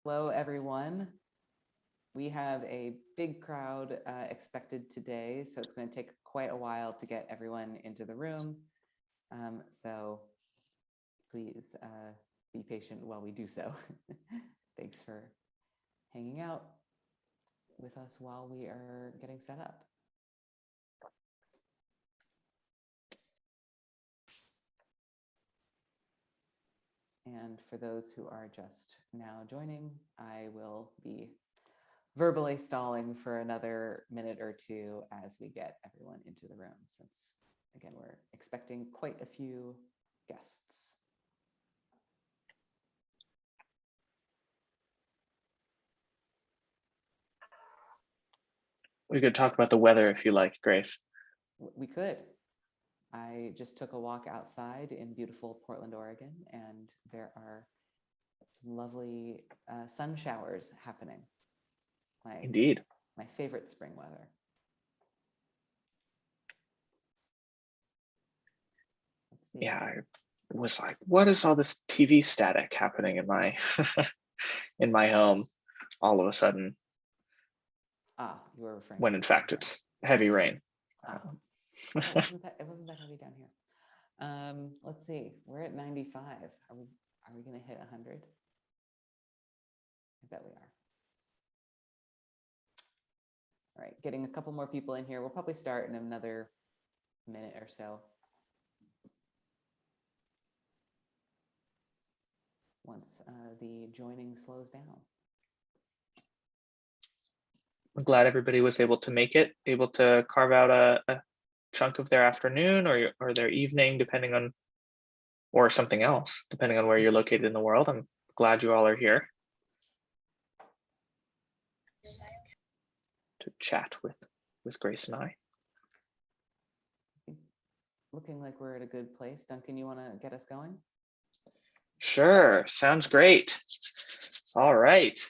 Hello, everyone. We have a big crowd expected today, so it's going to take quite a while to get everyone into the room. So please be patient while we do so. Thanks for hanging out with us while we are getting set up. And for those who are just now joining, I will be verbally stalling for another minute or two as we get everyone into the room, since again, we're expecting quite a few guests. We could talk about the weather if you like, Grace. We could. I just took a walk outside in beautiful Portland, Oregon, and there are some lovely sun showers happening. Indeed. My favorite spring weather. Let's see. Yeah, I was like, what is all this TV static happening in my in my home all of a sudden? You were referring when to in fact it's heavy rain. it wasn't that heavy down here. Let's see, we're at 95. Are we gonna hit 100? I bet we are. All right, getting a couple more people in here. We'll probably start in another minute or so. Once the joining slows down. I'm glad everybody was able to make it, able to carve out a chunk of their afternoon or their evening, depending on, or something else, depending on where you're located in the world. I'm glad you all are here to chat with Grace and I. Looking like we're at a good place. Duncan, you want to get us going? Sure, sounds great. All right.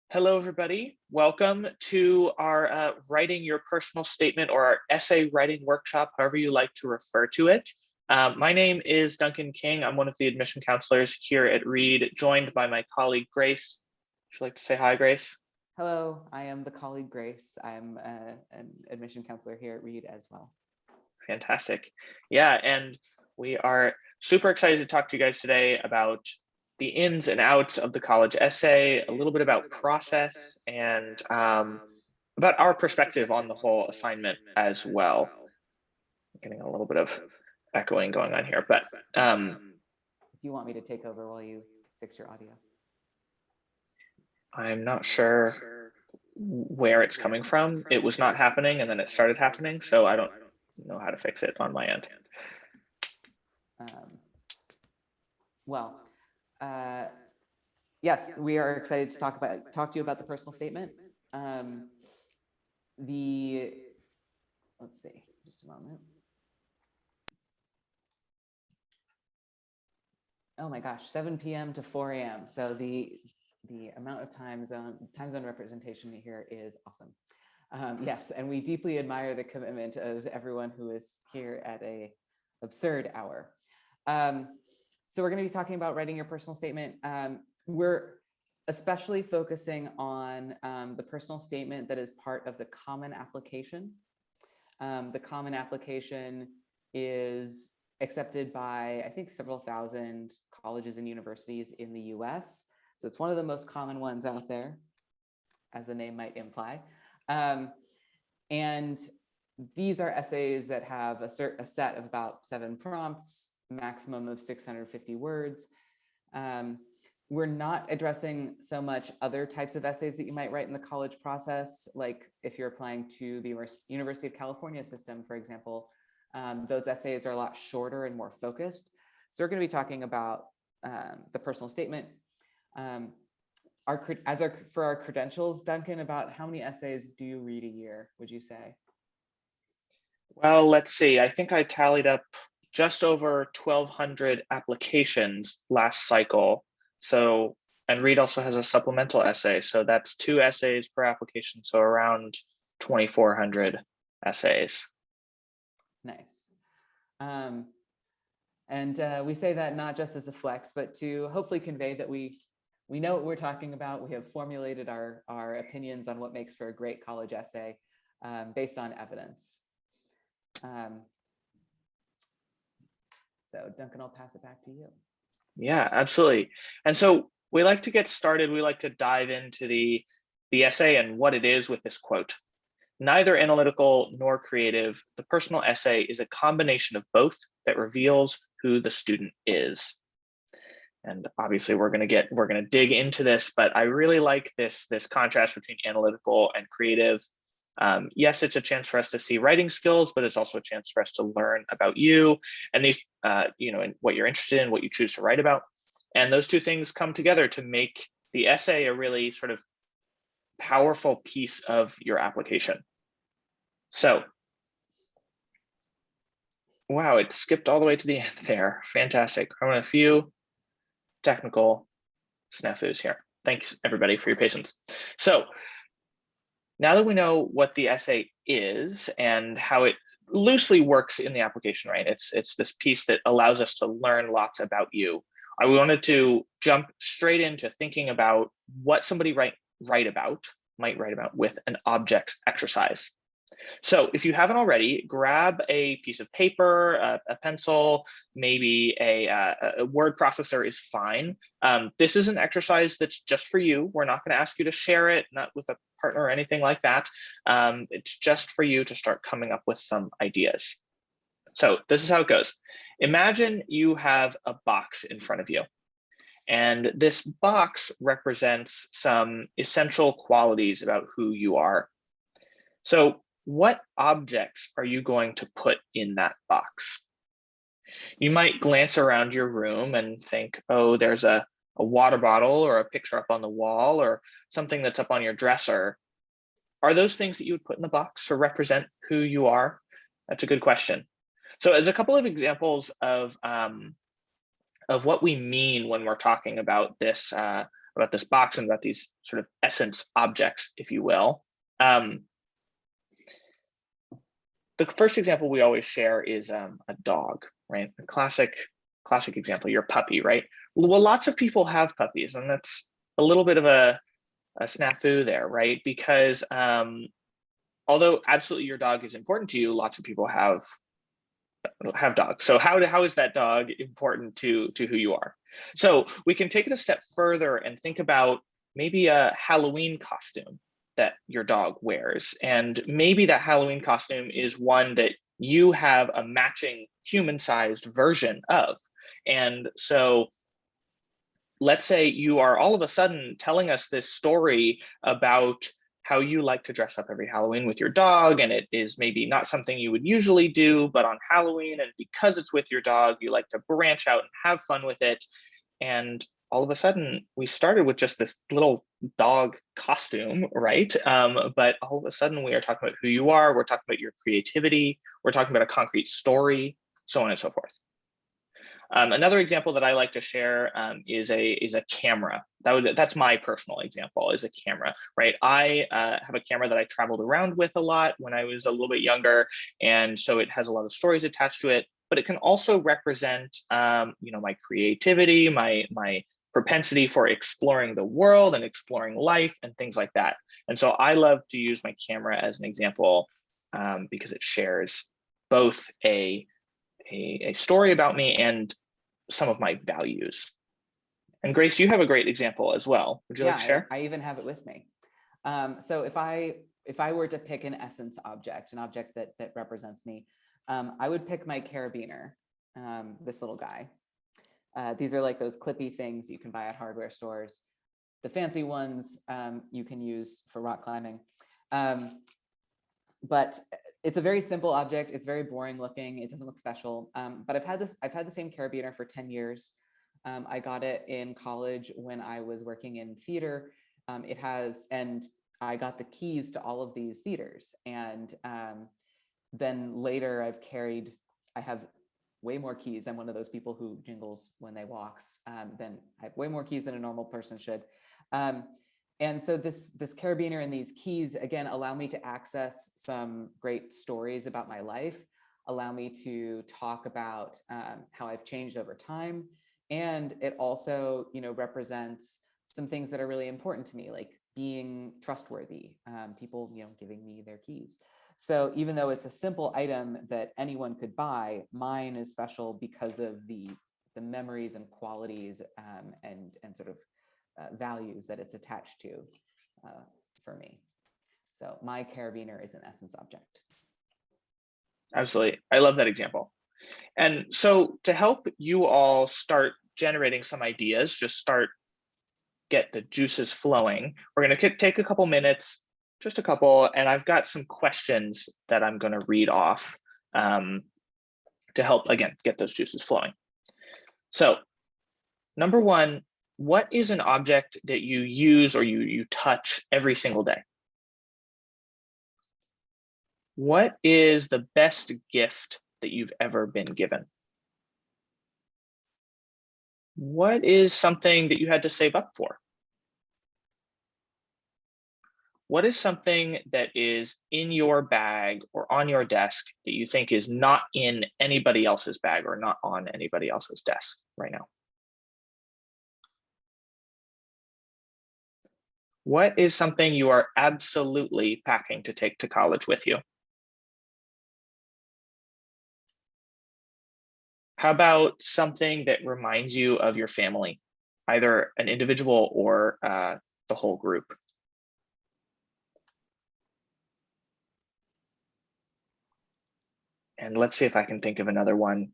Hello, everybody. Welcome to our writing your personal statement, or our essay writing workshop, however you like to refer to it. My name is Duncan King. I'm one of the admission counselors here at Reed, joined by my colleague, Grace. Would you like to say hi, Grace? Hello, I am the colleague Grace. I'm an admission counselor here at Reed as well. Fantastic. Yeah, and we are super excited to talk to you guys today about the ins and outs of the college essay, a little bit about process, and about our perspective on the whole assignment as well. I'm getting a little bit of echoing going on here, but if you want me to take over while you fix your audio. I'm not sure where it's coming from. It was not happening and then it started happening, so I don't know how to fix it on my end. Yes, we are excited to talk to you about the personal statement. Let's see, just a moment. Oh my gosh, 7 p.m. to 4 a.m. So the amount of time zone representation here is awesome. Yes, and we deeply admire the commitment of everyone who is here at a absurd hour. So we're going to be talking about writing your personal statement. We're especially focusing on the personal statement that is part of the common application. The common application is accepted by, I think, several thousand colleges and universities in the US. So it's one of the most common ones out there, as the name might imply. And these are essays that have a set of about 7 prompts, maximum of 650 words. We're not addressing so much other types of essays that you might write in the college process, like if you're applying to the University of California system, for example. Those essays are a lot shorter and more focused. So we're going to be talking about the personal statement. For our credentials, Duncan, about how many essays do you read a year, would you say? Well, let's see. I think I tallied up just over 1,200 applications last cycle. So, and Reed also has a supplemental essay. So that's 2 essays per application. So around 2,400 essays. Nice. And we say that not just as a flex, but to hopefully convey that we we know what we're talking about. We have formulated our opinions on what makes for a great college essay based on evidence. So Duncan, I'll pass it back to you. Yeah, absolutely. And so we like to get started. We like to dive into the essay and what it is with this quote. Neither analytical nor creative, the personal essay is a combination of both that reveals who the student is. And obviously we're going to dig into this, but I really like this contrast between analytical and creative. Yes, it's a chance for us to see writing skills, but it's also a chance for us to learn about you and these, and what you're interested in, what you choose to write about. And those two things come together to make the essay a really sort of powerful piece of your application. So, wow, it skipped all the way to the end there. Fantastic. I'm on a few technical snafus here. Thanks everybody for your patience. So now that we know what the essay is and how it loosely works in the application, right? It's this piece that allows us to learn lots about you. I wanted to jump straight into thinking about what somebody might write about with an object exercise. So if you haven't already, grab a piece of paper, a pencil, maybe a word processor is fine. This is an exercise that's just for you. We're not going to ask you to share it, not with a partner or anything like that. It's just for you to start coming up with some ideas. So this is how it goes. Imagine you have a box in front of you. And this box represents some essential qualities about who you are. So what objects are you going to put in that box? You might glance around your room and think, oh, there's a water bottle or a picture up on the wall or something that's up on your dresser. Are those things that you would put in the box or represent who you are? That's a good question. So as a couple of examples of what we mean when we're talking about this box and about these sort of essence objects, if you will. The first example we always share is a dog, right? A classic example, your puppy, right? Well, lots of people have puppies, and that's a little bit of a snafu there, right? Because although absolutely your dog is important to you, lots of people have dogs. So how is that dog important to who you are? So we can take it a step further and think about maybe a Halloween costume that your dog wears. And maybe that Halloween costume is one that you have a matching human-sized version of. And so let's say you are all of a sudden telling us this story about how you like to dress up every Halloween with your dog, and it is maybe not something you would usually do, but on Halloween, and because it's with your dog, you like to branch out and have fun with it. And all of a sudden, we started with just this little dog costume, right? But all of a sudden, we are talking about who you are, we're talking about your creativity, we're talking about a concrete story, so on and so forth. Another example that I like to share is a camera. That's my personal example, is a camera, right? I have a camera that I traveled around with a lot when I was a little bit younger, and so it has a lot of stories attached to it. But it can also represent, my creativity, my propensity for exploring the world and exploring life and things like that. And so I love to use my camera as an example because it shares both a story about me and some of my values. And Grace, you have a great example as well. Would you like to share? I even have it with me. So if I were to pick an essence object, an object that represents me, I would pick my carabiner, this little guy. These are like those clippy things you can buy at hardware stores. The fancy ones you can use for rock climbing. But it's a very simple object. It's very boring looking. It doesn't look special. But I've had the same carabiner for 10 years. I got it in college when I was working in theater. And I got the keys to all of these theaters. And then later I have way more keys. I'm one of those people who jingles when they walks. Then I have way more keys than a normal person should. And so this carabiner and these keys, again, allow me to access some great stories about my life, allow me to talk about how I've changed over time. And it also, represents some things that are really important to me, like being trustworthy, people, giving me their keys. So even though it's a simple item that anyone could buy, mine is special because of the memories and qualities and sort of values that it's attached to for me. So my carabiner is an essence object. Absolutely. I love that example. And so to help you all start generating some ideas, get the juices flowing, we're going to take a couple minutes, just a couple, and I've got some questions that I'm going to read off to help, again, get those juices flowing. So number one, what is an object that you use or you touch every single day? What is the best gift that you've ever been given? What is something that you had to save up for? What is something that is in your bag or on your desk that you think is not in anybody else's bag or not on anybody else's desk right now? What is something you are absolutely packing to take to college with you? How about something that reminds you of your family, either an individual or the whole group? And let's see if I can think of another one.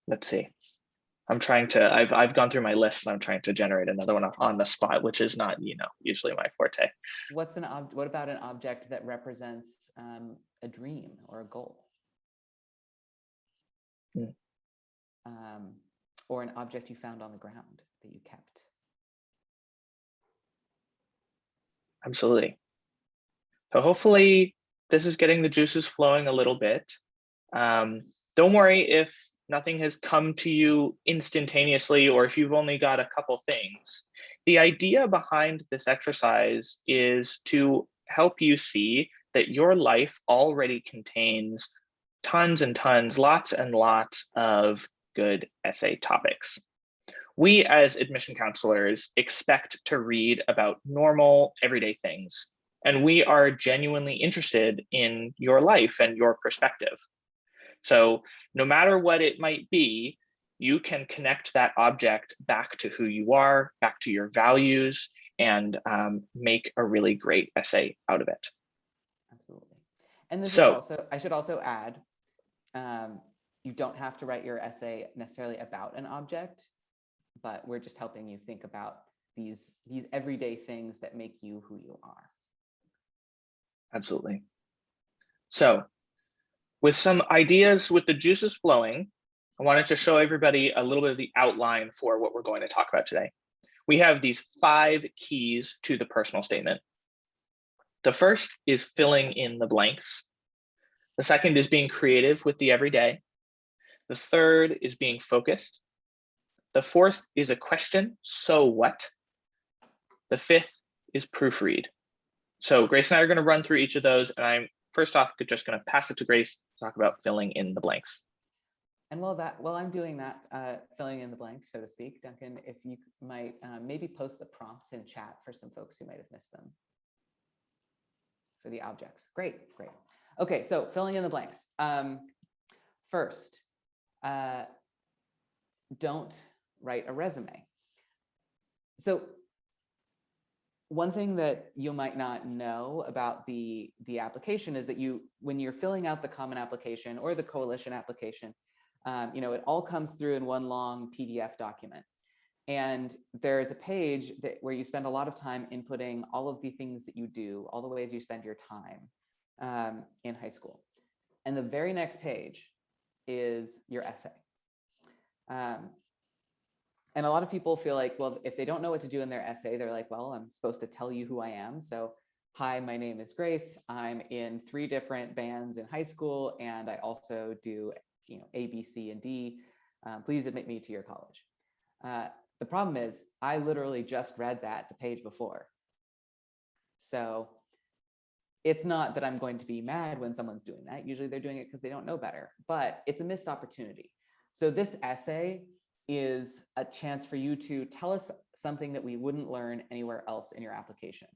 Let's see. I've gone through my list and I'm trying to generate another one on the spot, which is not, usually my forte. What about an object that represents a dream or a goal? Or an object you found on the ground that you kept? Absolutely. So hopefully this is getting the juices flowing a little bit. Don't worry if nothing has come to you instantaneously or if you've only got a couple things. The idea behind this exercise is to help you see that your life already contains tons and tons, lots and lots of good essay topics. We as admission counselors expect to read about normal, everyday things, and we are genuinely interested in your life and your perspective. So no matter what it might be, you can connect that object back to who you are, back to your values, and make a really great essay out of it. Absolutely. And this is also, I should also add, you don't have to write your essay necessarily about an object, but we're just helping you think about these everyday things that make you who you are. Absolutely. So with some ideas with the juices flowing, I wanted to show everybody a little bit of the outline for what we're going to talk about today. We have these 5 keys to the personal statement. The first is filling in the blanks. The second is being creative with the everyday. The third is being focused. The fourth is a question, so what? The fifth is proofread. So Grace and I are going to run through each of those, and I'm first off just going to pass it to Grace to talk about filling in the blanks. And while I'm doing that, filling in the blanks, so to speak, Duncan, if you might maybe post the prompts in chat for some folks who might have missed them for the objects. Great. Okay, so filling in the blanks. First, don't write a resume. So one thing that you might not know about the application is that when you're filling out the common application or the coalition application, it all comes through in one long PDF document. And there's a page where you spend a lot of time inputting all of the things that you do, all the ways you spend your time in high school. And the very next page is your essay. And a lot of people feel like, well, if they don't know what to do in their essay, they're like, well, I'm supposed to tell you who I am. So, hi, my name is Grace. I'm in 3 different bands in high school, and I also do, A, B, C, and D. Please admit me to your college. The problem is, I literally just read that the page before. So it's not that I'm going to be mad when someone's doing that. Usually they're doing it because they don't know better, but it's a missed opportunity. So this essay is a chance for you to tell us something that we wouldn't learn anywhere else in your application.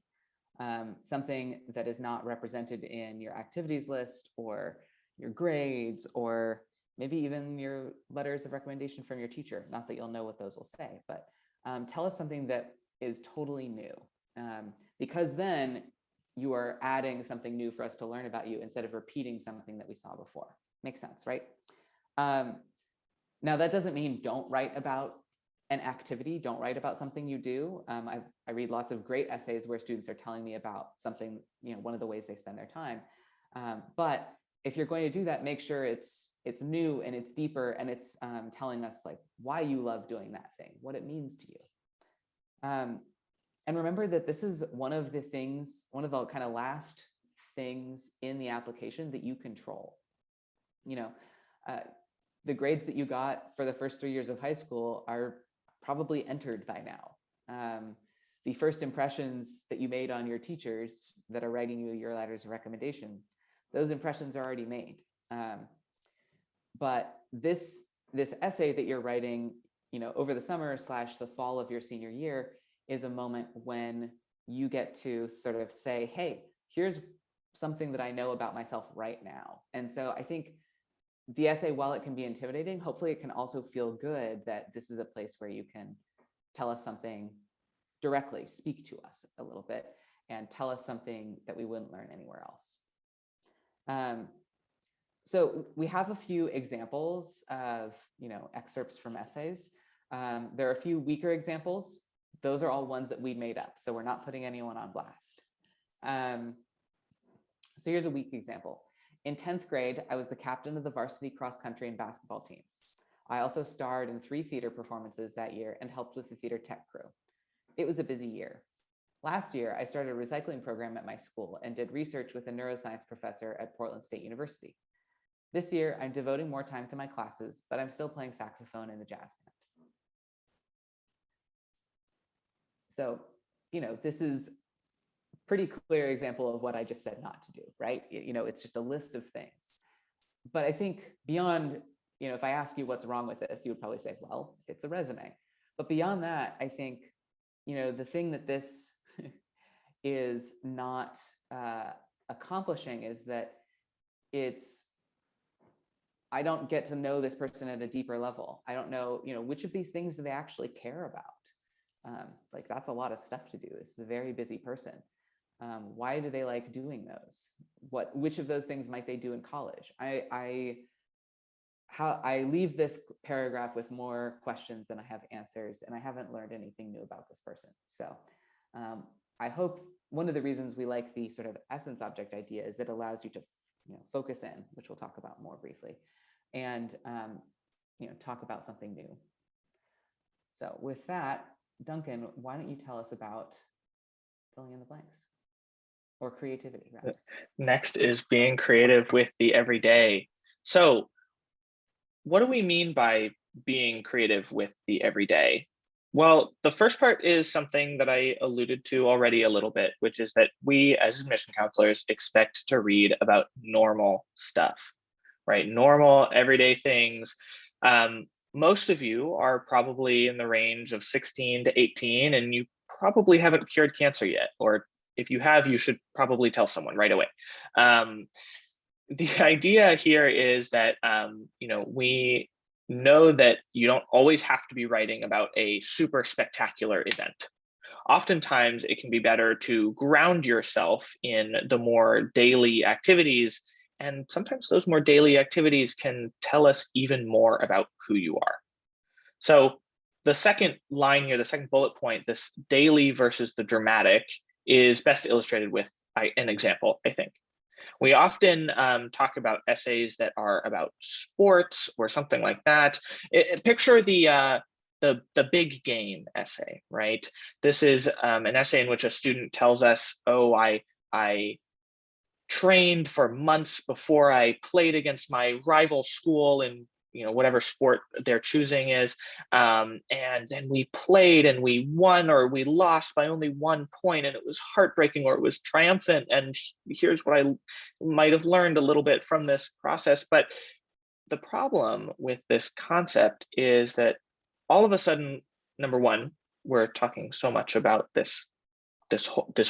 Something that is not represented in your activities list or your grades, or maybe even your letters of recommendation from your teacher. Not that you'll know what those will say, but tell us something that is totally new, because then you are adding something new for us to learn about you instead of repeating something that we saw before. Makes sense, right? Now, that doesn't mean don't write about an activity, don't write about something you do. I read lots of great essays where students are telling me about something, one of the ways they spend their time. But if you're going to do that, make sure it's new and it's deeper, and it's telling us like why you love doing that thing, what it means to you. And remember that this is one of the kind of last things in the application that you control. The grades that you got for the first 3 years of high school are probably entered by now. The first impressions that you made on your teachers that are writing you your letters of recommendation, those impressions are already made. But this essay that you're writing, over the summer / the fall of your senior year is a moment when you get to sort of say, hey, here's something that I know about myself right now. And so I think the essay, while it can be intimidating, hopefully it can also feel good that this is a place where you can tell us something directly, speak to us a little bit, and tell us something that we wouldn't learn anywhere else. So we have a few examples of excerpts from essays. There are a few weaker examples. Those are all ones that we made up, so we're not putting anyone on blast. So here's a weak example. In 10th grade, I was the captain of the varsity cross country and basketball teams. I also starred in 3 theater performances that year and helped with the theater tech crew. It was a busy year. Last year, I started a recycling program at my school and did research with a neuroscience professor at Portland State University. This year, I'm devoting more time to my classes, but I'm still playing saxophone in a jazz band. So, this is a pretty clear example of what I just said not to do, right? It's just a list of things. But I think beyond, if I ask you what's wrong with this, you would probably say, well, it's a resume. But beyond that, I think, the thing that this is not accomplishing is that I don't get to know this person at a deeper level. I don't know, which of these things do they actually care about? Like, that's a lot of stuff to do. This is a very busy person. Why do they like doing those? Which of those things might they do in college? I leave this paragraph with more questions than I have answers, and I haven't learned anything new about this person. So I hope one of the reasons we like the sort of essence object idea is it allows you to focus in, which we'll talk about more briefly, and talk about something new. So with that, Duncan, why don't you tell us about filling in the blanks, or creativity, rather? Next is being creative with the everyday. So what do we mean by being creative with the everyday? Well, the first part is something that I alluded to already a little bit, which is that we as admission counselors expect to read about normal stuff, right? Normal everyday things. Most of you are probably in the range of 16 to 18, and you probably haven't cured cancer yet. Or if you have, you should probably tell someone right away. The idea here is that, we know that you don't always have to be writing about a super spectacular event. Oftentimes, it can be better to ground yourself in the more daily activities, and sometimes those more daily activities can tell us even more about who you are. So the second line here, the second bullet point, this daily versus the dramatic, is best illustrated with an example, I think. We often talk about essays that are about sports or something like that. Picture the big game essay, right? This is an essay in which a student tells us, oh, I trained for months before I played against my rival school in whatever sport they're choosing is, and then we played and we won, or we lost by only 1 point, and it was heartbreaking, or it was triumphant, and here's what I might have learned a little bit from this process. But the problem with this concept is that all of a sudden, number one, we're talking so much about this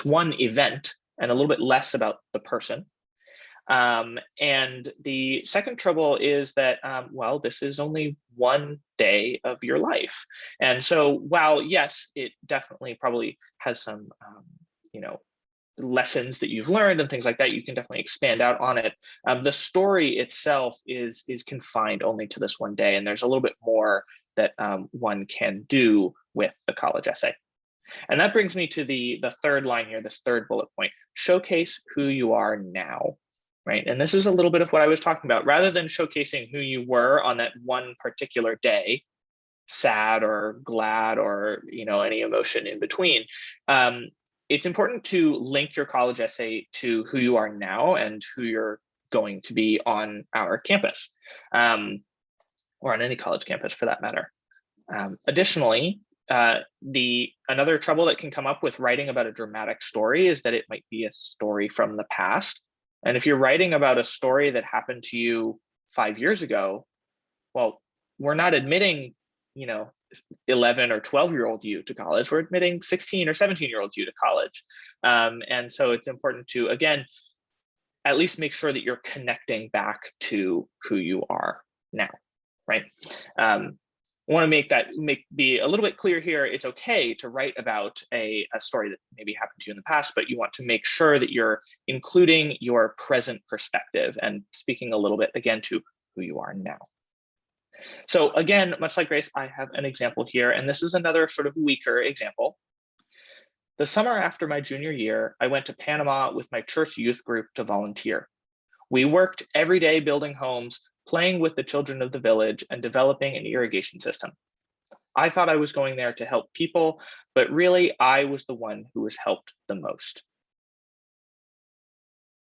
one event and a little bit less about the person. And the second trouble is that, well, this is only one day of your life. And so while, yes, it definitely probably has some, lessons that you've learned and things like that, you can definitely expand out on it. The story itself is confined only to this one day. And there's a little bit more that one can do with the college essay. And that brings me to the third line here, this third bullet point: showcase who you are now, right? And this is a little bit of what I was talking about. Rather than showcasing who you were on that one particular day, sad or glad or any emotion in between, it's important to link your college essay to who you are now and who you're going to be on our campus, or on any college campus for that matter. Additionally, another trouble that can come up with writing about a dramatic story is that it might be a story from the past. And if you're writing about a story that happened to you 5 years ago, well, we're not admitting, 11 or 12-year-old you to college. We're admitting 16 or 17-year-old you to college. And so it's important to, again, at least make sure that you're connecting back to who you are now, right? I want to be a little bit clear here. It's okay to write about a story that maybe happened to you in the past, but you want to make sure that you're including your present perspective and speaking a little bit, again, to who you are now. So again, much like Grace, I have an example here, and this is another sort of weaker example. The summer after my junior year, I went to Panama with my church youth group to volunteer. We worked every day building homes, playing with the children of the village, and developing an irrigation system. I thought I was going there to help people, but really I was the one who was helped the most.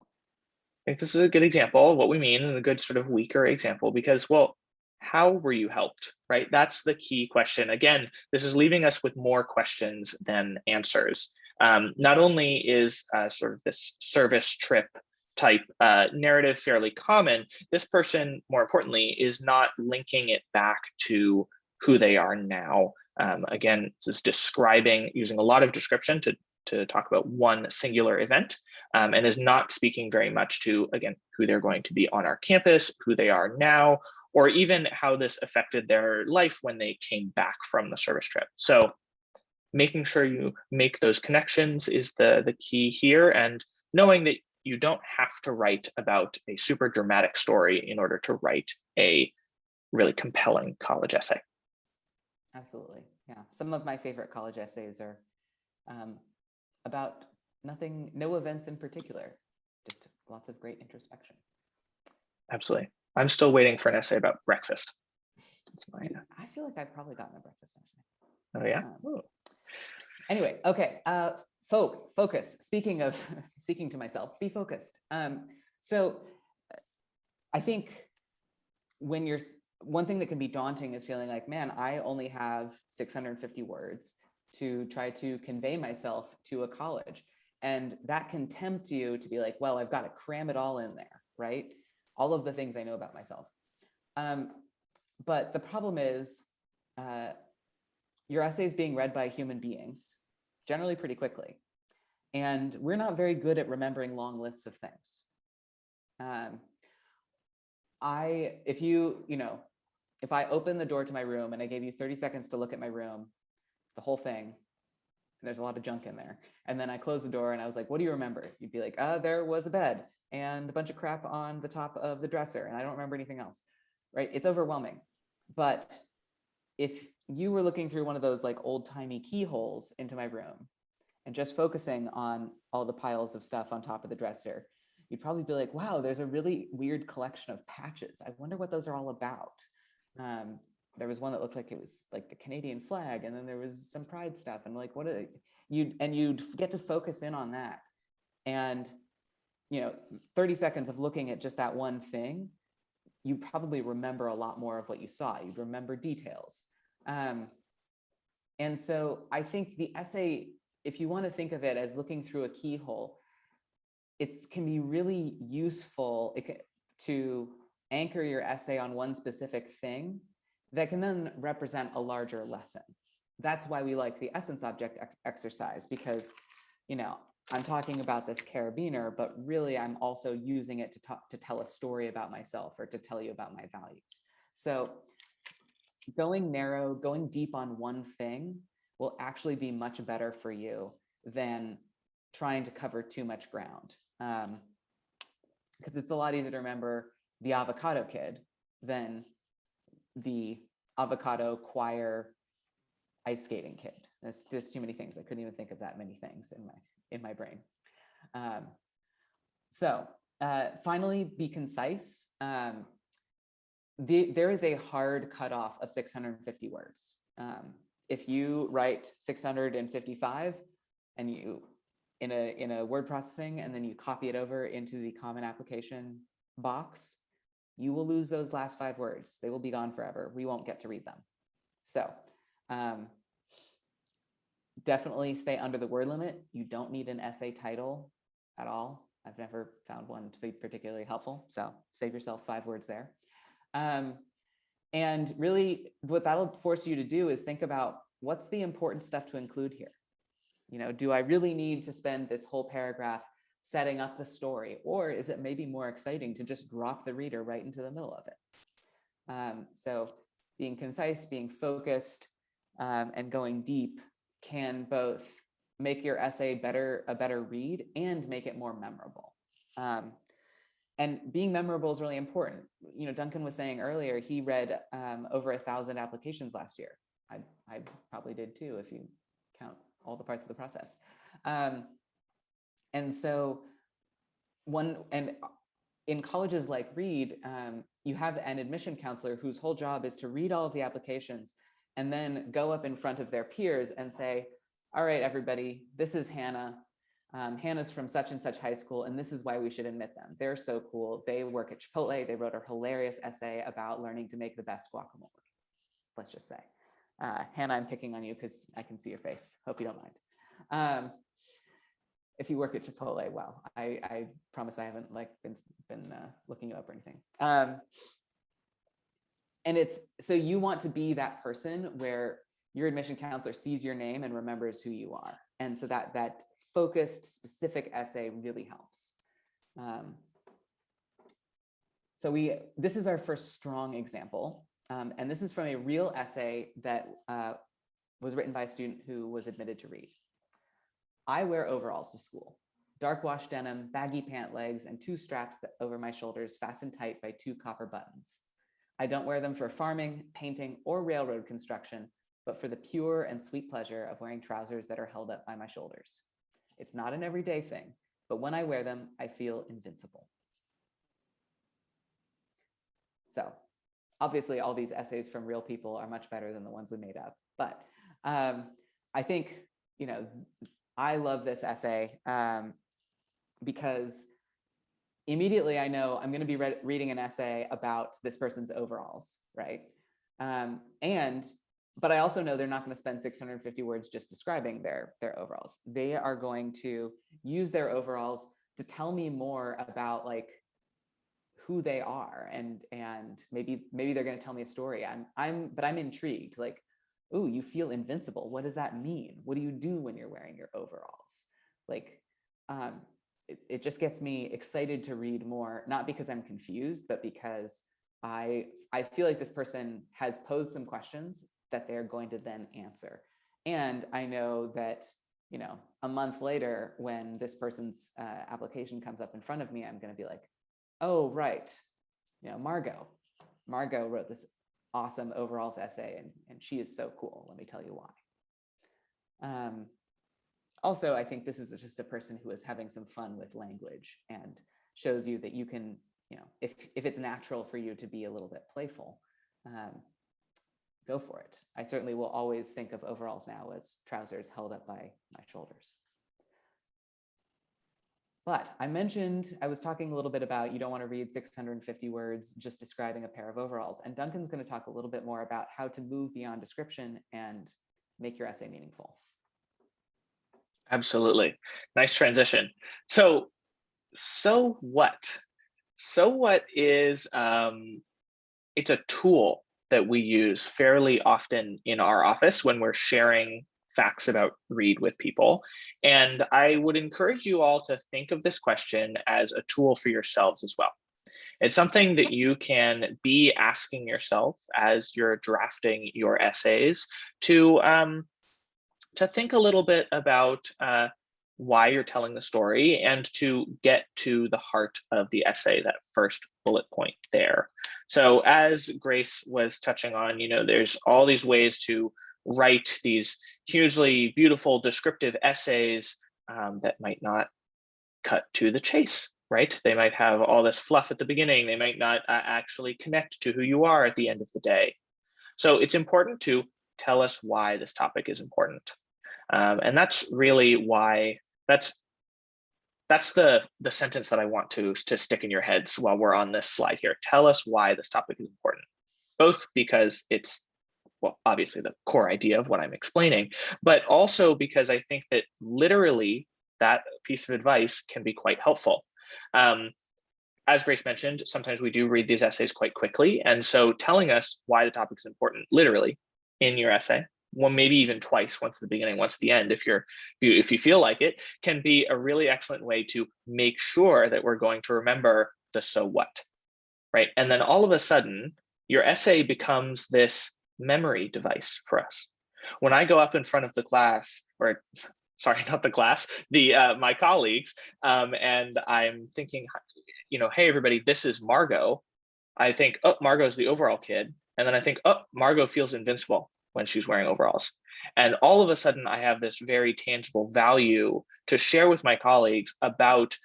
I think this is a good example of what we mean, and a good sort of weaker example, because, well, how were you helped, right? That's the key question. Again, this is leaving us with more questions than answers. Not only is sort of this service trip type narrative fairly common, this person, more importantly, is not linking it back to who they are now. Again, this is describing, using a lot of description to talk about one singular event, and is not speaking very much to, again, who they're going to be on our campus, who they are now, or even how this affected their life when they came back from the service trip. So making sure you make those connections is the key here, and knowing that you don't have to write about a super dramatic story in order to write a really compelling college essay. Absolutely, yeah. Some of my favorite college essays are about nothing, no events in particular, just lots of great introspection. Absolutely. I'm still waiting for an essay about breakfast. I feel like I've probably gotten a breakfast essay. Oh yeah. Anyway, okay. Focus. Speaking to myself, be focused. So I think one thing that can be daunting is feeling like, man, I only have 650 words to try to convey myself to a college. And that can tempt you to be like, well, I've got to cram it all in there, right? All of the things I know about myself. But the problem is your essay is being read by human beings, generally pretty quickly. And we're not very good at remembering long lists of things. If I open the door to my room and I gave you 30 seconds to look at my room, the whole thing, there's a lot of junk in there. And then I closed the door and I was like, what do you remember? You'd be like, there was a bed and a bunch of crap on the top of the dresser, and I don't remember anything else, right? It's overwhelming. But if you were looking through one of those like old-timey keyholes into my room and just focusing on all the piles of stuff on top of the dresser, you'd probably be like, wow, there's a really weird collection of patches. I wonder what those are all about. There was one that looked like it was like the Canadian flag, and then there was some pride stuff, and like, what are they? You'd get to focus in on that. And 30 seconds of looking at just that one thing, you probably remember a lot more of what you saw. You'd remember details. And so I think the essay, if you want to think of it as looking through a keyhole, it can be really useful to anchor your essay on one specific thing that can then represent a larger lesson. That's why we like the essence object exercise, because, you know, I'm talking about this carabiner, but really I'm also using it to tell a story about myself or to tell you about my values. So going narrow, going deep on one thing will actually be much better for you than trying to cover too much ground. Because it's a lot easier to remember the avocado kid than the avocado choir ice skating kid. There's too many things. I couldn't even think of that many things in my brain. Finally, be concise. There is a hard cutoff of 650 words. If you write 655 and you in a word processing and then you copy it over into the common application box, you will lose those last 5 words. They will be gone forever. We won't get to read them. So definitely stay under the word limit. You don't need an essay title at all. I've never found one to be particularly helpful. So save yourself 5 words there. And really what that'll force you to do is think about what's the important stuff to include here. You know, do I really need to spend this whole paragraph setting up the story, or is it maybe more exciting to just drop the reader right into the middle of it? So being concise, being focused, and going deep can both make your essay a better read and make it more memorable. And being memorable is really important. You know, Duncan was saying earlier, he read over 1,000 applications last year. I probably did too, if you count all the parts of the process. And so in colleges like Reed, you have an admission counselor whose whole job is to read all of the applications and then go up in front of their peers and say, all right, everybody, this is Hannah. Hannah's from such and such high school, and this is why we should admit them. They're so cool. They work at Chipotle. They wrote a hilarious essay about learning to make the best guacamole, let's just say. Hannah, I'm picking on you because I can see your face. Hope you don't mind. If you work at Chipotle, well, I promise I haven't been looking you up or anything. And it's, so you want to be that person where your admission counselor sees your name and remembers who you are. And so that focused, specific essay really helps. This is our first strong example. And this is from a real essay that was written by a student who was admitted to Reed. I wear overalls to school, dark wash denim, baggy pant legs, and 2 straps over my shoulders fastened tight by 2 copper buttons. I don't wear them for farming, painting, or railroad construction, but for the pure and sweet pleasure of wearing trousers that are held up by my shoulders. It's not an everyday thing, but when I wear them, I feel invincible. So obviously all these essays from real people are much better than the ones we made up. But I think, you know, I love this essay because immediately I know I'm going to be reading an essay about this person's overalls, right? But I also know they're not going to spend 650 words just describing their overalls. They are going to use their overalls to tell me more about like who they are, and maybe they're going to tell me a story. But I'm intrigued. Like, ooh, you feel invincible. What does that mean? What do you do when you're wearing your overalls? Like, it just gets me excited to read more, not because I'm confused, but because I feel like this person has posed some questions that they're going to then answer. And I know that, you know, a month later, when this person's application comes up in front of me, I'm going to be like, oh, right. You know, Margot wrote this awesome overalls essay, and she is so cool. Let me tell you why. Also, I think this is just a person who is having some fun with language and shows you that you can, you know, if it's natural for you to be a little bit playful, go for it. I certainly will always think of overalls now as trousers held up by my shoulders. But I was talking a little bit about you don't want to read 650 words just describing a pair of overalls. And Duncan's going to talk a little bit more about how to move beyond description and make your essay meaningful. Absolutely. Nice transition. So what? So what is it's a tool that we use fairly often in our office when we're sharing facts about read with people. And I would encourage you all to think of this question as a tool for yourselves as well. It's something that you can be asking yourself as you're drafting your essays to think a little bit about why you're telling the story and to get to the heart of the essay, that first bullet point there. So as Grace was touching on, there's all these ways to write these hugely beautiful descriptive essays that might not cut to the chase, right? They might have all this fluff at the beginning. They might not actually connect to who you are at the end of the day. So it's important to tell us why this topic is important. And that's really why, that's the sentence that I want to stick in your heads while we're on this slide here. Tell us why this topic is important, both because it's, well, obviously the core idea of what I'm explaining, but also because I think that literally that piece of advice can be quite helpful. As Grace mentioned, sometimes we do read these essays quite quickly. And so telling us why the topic is important, literally in your essay, well, maybe even twice, once at the beginning, once at the end, if you feel like it, can be a really excellent way to make sure that we're going to remember the so what, right? And then all of a sudden, your essay becomes this memory device for us. When I go up in front of the class, or sorry, not the class, my colleagues, and I'm thinking, hey, everybody, this is Margot. I think, oh, Margot's the overall kid. And then I think, oh, Margot feels invincible when she's wearing overalls. And all of a sudden, I have this very tangible value to share with my colleagues about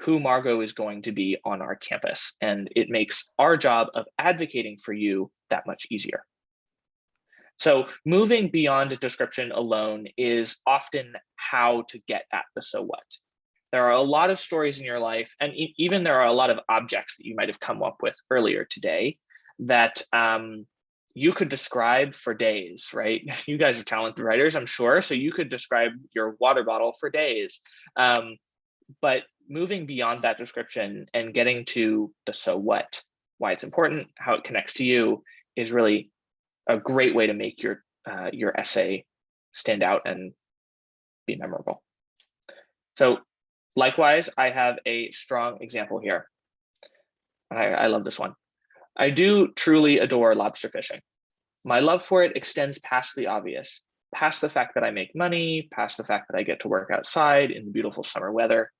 who Margot is going to be on our campus. And it makes our job of advocating for you that much easier. So moving beyond a description alone is often how to get at the so what. There are a lot of stories in your life, and even there are a lot of objects that you might have come up with earlier today that you could describe for days, right? You guys are talented writers, I'm sure, so you could describe your water bottle for days. But moving beyond that description and getting to the so what, why it's important, how it connects to you, is really a great way to make your essay stand out and be memorable. So likewise, I have a strong example here. I love this one. I do truly adore lobster fishing. My love for it extends past the obvious, past the fact that I make money, past the fact that I get to work outside in the beautiful summer weather.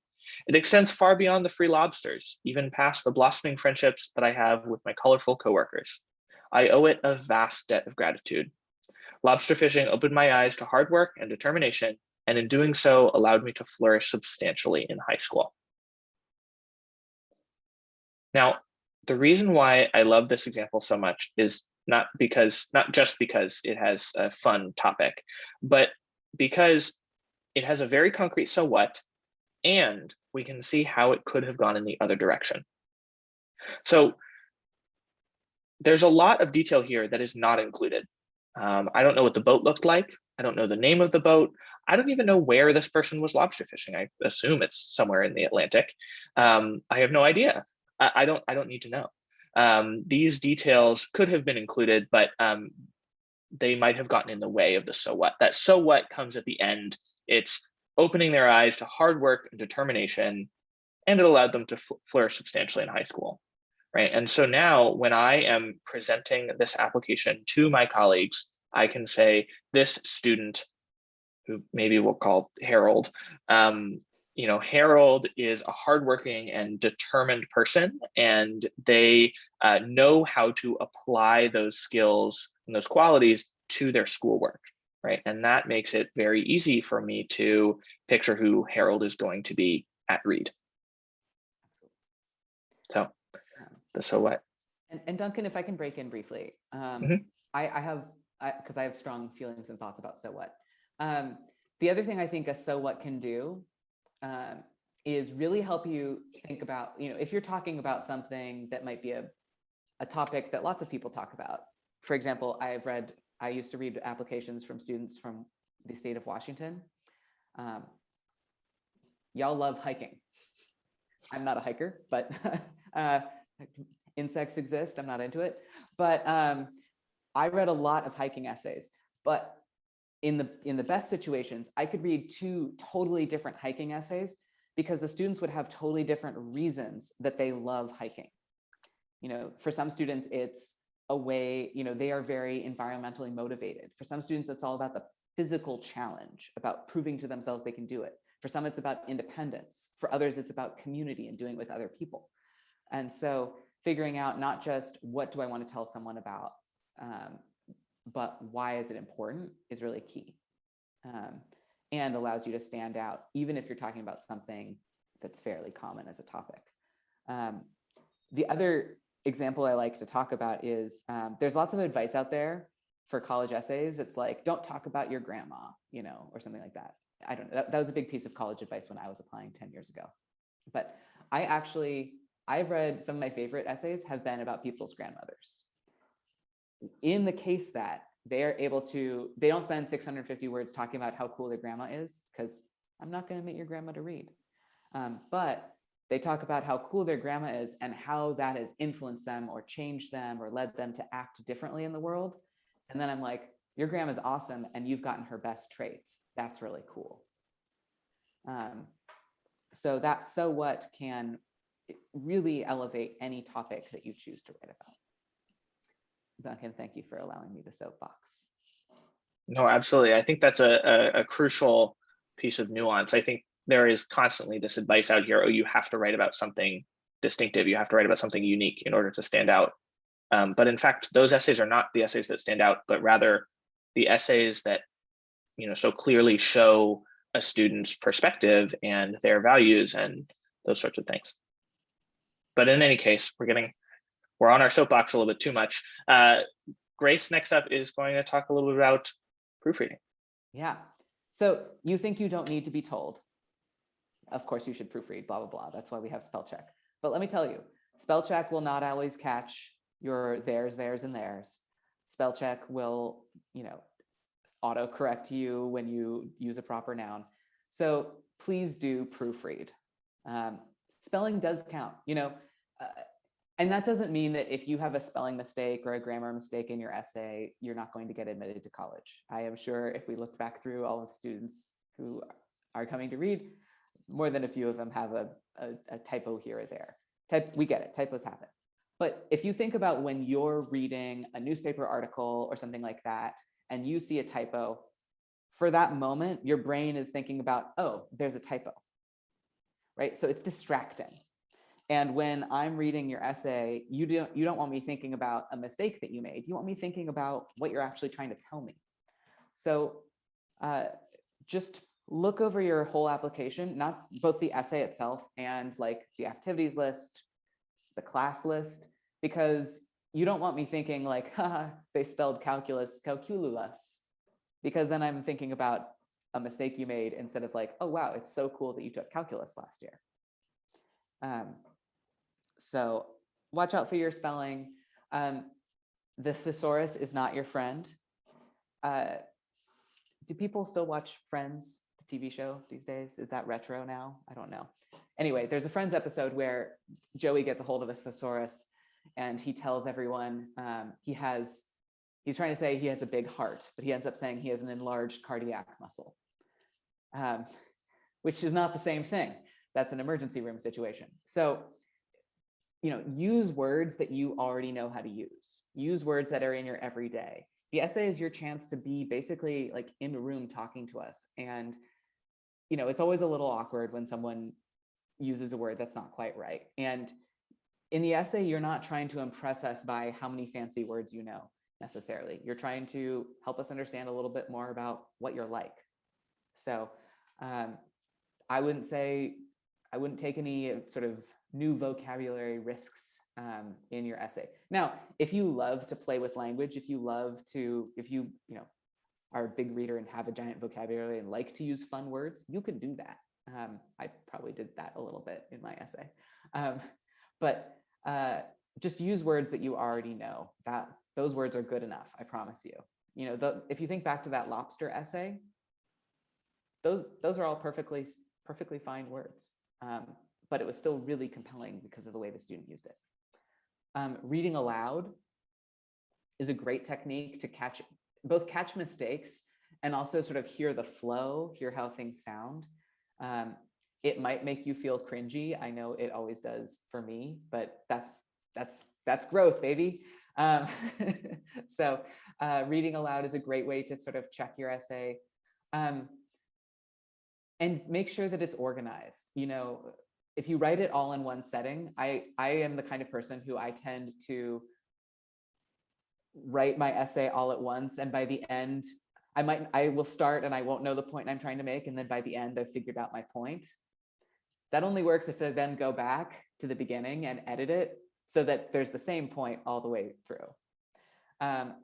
It extends far beyond the free lobsters, even past the blossoming friendships that I have with my colorful coworkers. I owe it a vast debt of gratitude. Lobster fishing opened my eyes to hard work and determination, and in doing so allowed me to flourish substantially in high school. Now, the reason why I love this example so much is not just because it has a fun topic, but because it has a very concrete so what, and we can see how it could have gone in the other direction. So there's a lot of detail here that is not included. I don't know what the boat looked like. I don't know the name of the boat. I don't even know where this person was lobster fishing. I assume it's somewhere in the Atlantic. I have no idea. I don't need to know. These details could have been included, but they might have gotten in the way of the so what. That so what comes at the end. It's opening their eyes to hard work and determination, and it allowed them to flourish substantially in high school. Right. And so now when I am presenting this application to my colleagues, I can say this student, who maybe we'll call Harold, Harold is a hardworking and determined person, and they know how to apply those skills and those qualities to their schoolwork. Right. And that makes it very easy for me to picture who Harold is going to be at Reed. So. So what? And Duncan, if I can break in briefly, because I have strong feelings and thoughts about so what. The other thing I think a so what can do is really help you think about, if you're talking about something that might be a topic that lots of people talk about. For example, I used to read applications from students from the state of Washington. Y'all love hiking. I'm not a hiker, but Uh, insects exist, I'm not into it. But I read a lot of hiking essays, but in the best situations, I could read 2 totally different hiking essays because the students would have totally different reasons that they love hiking. For some students, it's a way, they are very environmentally motivated. For some students, it's all about the physical challenge, about proving to themselves they can do it. For some, it's about independence. For others, it's about community and doing it with other people. And so figuring out not just what do I want to tell someone about, but why is it important is really key, and allows you to stand out, even if you're talking about something that's fairly common as a topic. The other example I like to talk about is there's lots of advice out there for college essays. It's like, don't talk about your grandma, or something like that. I don't know. That was a big piece of college advice when I was applying 10 years ago. But I've read some of my favorite essays have been about people's grandmothers. In the case that they don't spend 650 words talking about how cool their grandma is, because I'm not going to make your grandma to read. But they talk about how cool their grandma is and how that has influenced them or changed them or led them to act differently in the world. And then I'm like, your grandma's awesome and you've gotten her best traits. That's really cool. So that so what can really elevate any topic that you choose to write about. Duncan, thank you for allowing me the soapbox. No, absolutely. I think that's a crucial piece of nuance. I think there is constantly this advice out here, oh, you have to write about something distinctive. You have to write about something unique in order to stand out. But in fact, those essays are not the essays that stand out, but rather the essays that, so clearly show a student's perspective and their values and those sorts of things. But in any case, we're on our soapbox a little bit too much. Grace, next up, is going to talk a little bit about proofreading. Yeah. So you think you don't need to be told. Of course, you should proofread, blah, blah, blah. That's why we have spell check. But let me tell you, spell check will not always catch your theirs, and theirs. Spell check will, auto-correct you when you use a proper noun. So please do proofread. Spelling does count, and that doesn't mean that if you have a spelling mistake or a grammar mistake in your essay, you're not going to get admitted to college. I am sure if we look back through all the students who are coming to read, more than a few of them have a typo here or there. We get it, typos happen. But if you think about when you're reading a newspaper article or something like that, and you see a typo, for that moment, your brain is thinking about, oh, there's a typo, right? So it's distracting. And when I'm reading your essay, you don't want me thinking about a mistake that you made. You want me thinking about what you're actually trying to tell me. So just look over your whole application, not both the essay itself and like the activities list, the class list, because you don't want me thinking like, haha, they spelled calculus, calculus, because then I'm thinking about a mistake you made instead of like, oh, wow, it's so cool that you took calculus last year. So watch out for your spelling. The thesaurus is not your friend. Do people still watch Friends, the TV show these days? Is that retro now? I don't know. Anyway, there's a Friends episode where Joey gets a hold of a thesaurus and he tells everyone he's trying to say he has a big heart, but he ends up saying he has an enlarged cardiac muscle, which is not the same thing. That's an emergency room situation. So, use words that you already know how to use. Use words that are in your everyday. The essay is your chance to be basically like in the room talking to us. And, it's always a little awkward when someone uses a word that's not quite right. And in the essay, you're not trying to impress us by how many fancy words you know necessarily. You're trying to help us understand a little bit more about what you're like. So I wouldn't take any sort of new vocabulary risks in your essay. Now, if you love to play with language, if you are a big reader and have a giant vocabulary and like to use fun words, you can do that. I probably did that a little bit in my essay. But just use words that you already know. Those words are good enough, I promise you. If you think back to that lobster essay, those are all perfectly fine words. but it was still really compelling because of the way the student used it. Reading aloud is a great technique to catch mistakes and also sort of hear the flow, hear how things sound. It might make you feel cringy. I know it always does for me, but that's growth, baby. So reading aloud is a great way to sort of check your essay. And make sure that it's organized. You know, if you write it all in one setting, I am the kind of person who I tend to write my essay all at once, and by the end, I will start and I won't know the point I'm trying to make, and then by the end, I've figured out my point. That only works if I then go back to the beginning and edit it so that there's the same point all the way through.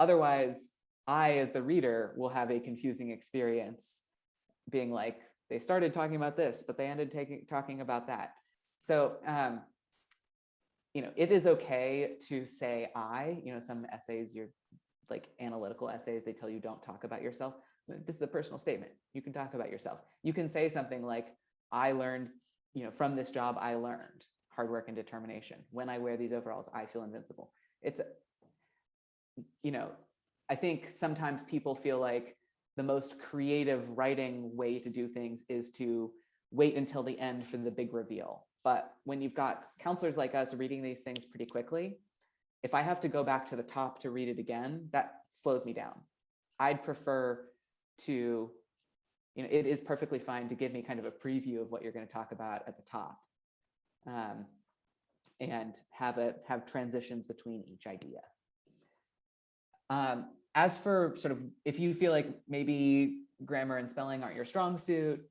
Otherwise, I, as the reader, will have a confusing experience being like, they started talking about this, but they ended talking about that. So, you know, it is okay to say I, you know, some essays, you're like analytical essays, they tell you don't talk about yourself. This is a personal statement. You can talk about yourself. You can say something like, I learned, you know, from this job, I learned hard work and determination. When I wear these overalls, I feel invincible. It's, you know, I think sometimes people feel like the most creative writing way to do things is to wait until the end for the big reveal. But when you've got counselors like us reading these things pretty quickly, if I have to go back to the top to read it again, that slows me down. I'd prefer to, you know, it is perfectly fine to give me kind of a preview of what you're going to talk about at the top, and have transitions between each idea. As for sort of, if you feel like maybe grammar and spelling aren't your strong suit,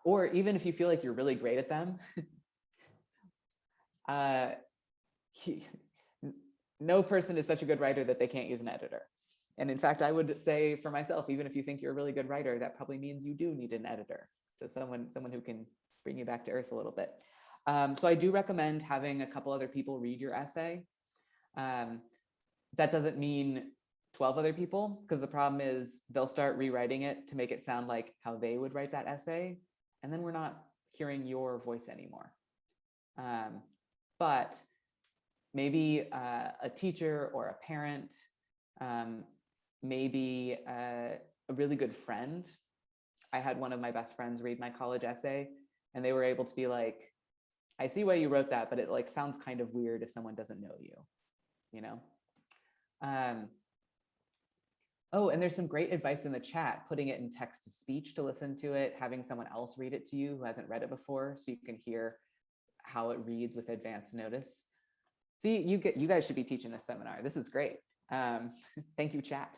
or even if you feel like you're really great at them, no person is such a good writer that they can't use an editor. And in fact, I would say for myself, even if you think you're a really good writer, that probably means you do need an editor. So someone who can bring you back to earth a little bit. So I do recommend having a couple other people read your essay. That doesn't mean 12 other people, because the problem is they'll start rewriting it to make it sound like how they would write that essay. And then we're not hearing your voice anymore. But maybe a teacher or a parent, maybe a really good friend. I had one of my best friends read my college essay, and they were able to be like, I see why you wrote that, but it like sounds kind of weird if someone doesn't know you, you know? Oh, and there's some great advice in the chat, putting it in text to speech to listen to it, having someone else read it to you who hasn't read it before, so you can hear how it reads with advance notice. See, you guys should be teaching this seminar. This is great. Thank you, chat.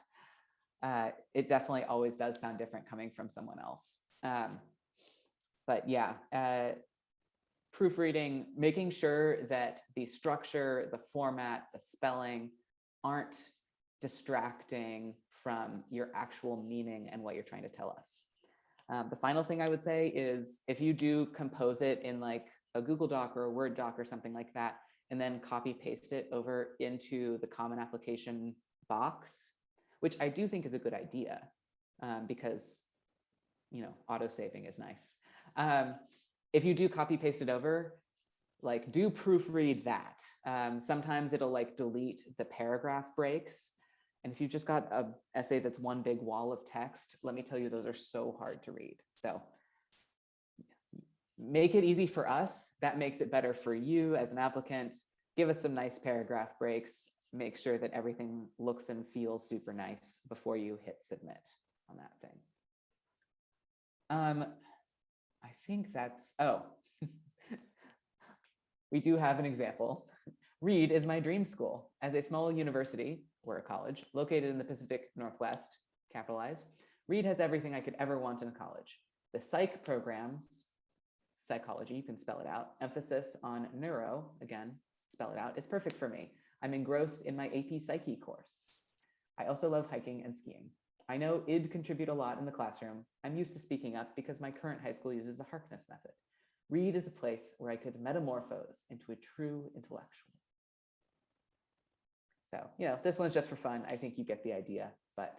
It definitely always does sound different coming from someone else. But yeah, proofreading, making sure that the structure, the format, the spelling aren't distracting from your actual meaning and what you're trying to tell us. The final thing I would say is if you do compose it in like a Google Doc or a Word doc or something like that, and then copy paste it over into the Common Application box, which I do think is a good idea, because, you know, auto-saving is nice. If you do copy paste it over, like do proofread that. Sometimes it'll like delete the paragraph breaks. And if you've just got an essay that's one big wall of text, let me tell you, those are so hard to read. So make it easy for us. That makes it better for you as an applicant. Give us some nice paragraph breaks. Make sure that everything looks and feels super nice before you hit submit on that thing. I think that's, oh, we do have an example. Reed is my dream school. As a small university, or a college, located in the Pacific Northwest, capitalized, Reed has everything I could ever want in a college. The psych programs, psychology, you can spell it out, emphasis on neuro, again, spell it out, is perfect for me. I'm engrossed in my AP Psyche course. I also love hiking and skiing. I know id contribute a lot in the classroom. I'm used to speaking up because my current high school uses the Harkness method. Reed is a place where I could metamorphose into a true intellectual. So, you know, this one's just for fun. I think you get the idea, but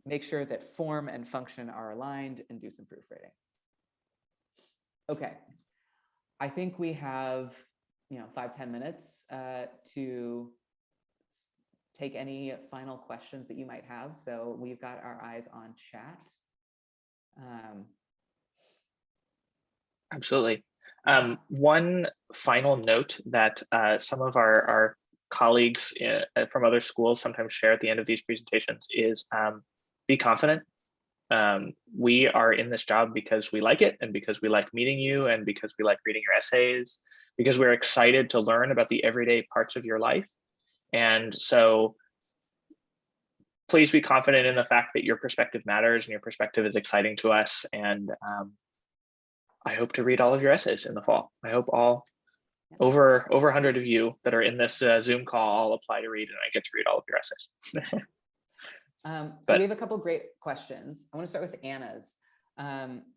make sure that form and function are aligned and do some proofreading. Okay. I think we have, 5-10 minutes to take any final questions that you might have. So we've got our eyes on chat. Absolutely. One final note that some of our colleagues from other schools sometimes share at the end of these presentations is be confident. We are in this job because we like it, and because we like meeting you, and because we like reading your essays, because we're excited to learn about the everyday parts of your life. And so please be confident in the fact that your perspective matters and your perspective is exciting to us. And I hope to read all of your essays in the fall. I hope all over 100 of you that are in this Zoom call all apply to read, and I get to read all of your essays. So we have a couple great questions. I want to start with Anna's.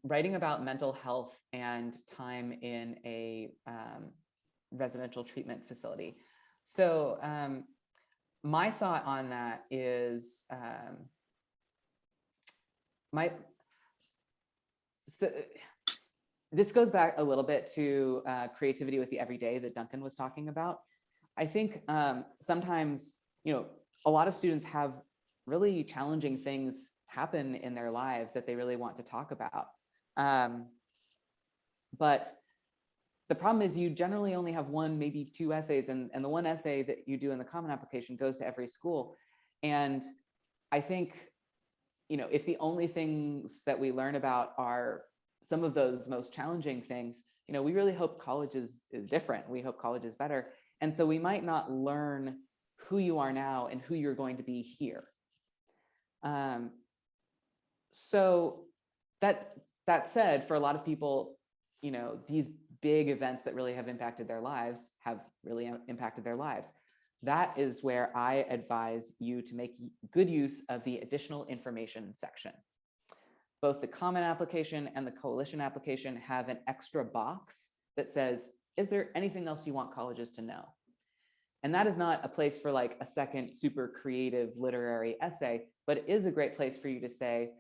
Writing about mental health and time in a residential treatment facility. So my thought on that is this goes back a little bit to creativity with the everyday that Duncan was talking about. I think sometimes, a lot of students have really challenging things happen in their lives that they really want to talk about. But the problem is you generally only have one, maybe two essays, and the one essay that you do in the common application goes to every school. And I think, if the only things that we learn about are some of those most challenging things, we really hope college is different. We hope college is better. And so we might not learn who you are now and who you're going to be here. So that said, for a lot of people, these big events that really have impacted their lives have really impacted their lives. That is where I advise you to make good use of the additional information section. Both the common application and the coalition application have an extra box that says, is there anything else you want colleges to know? And that is not a place for like a second super creative literary essay, but it is a great place for you to say,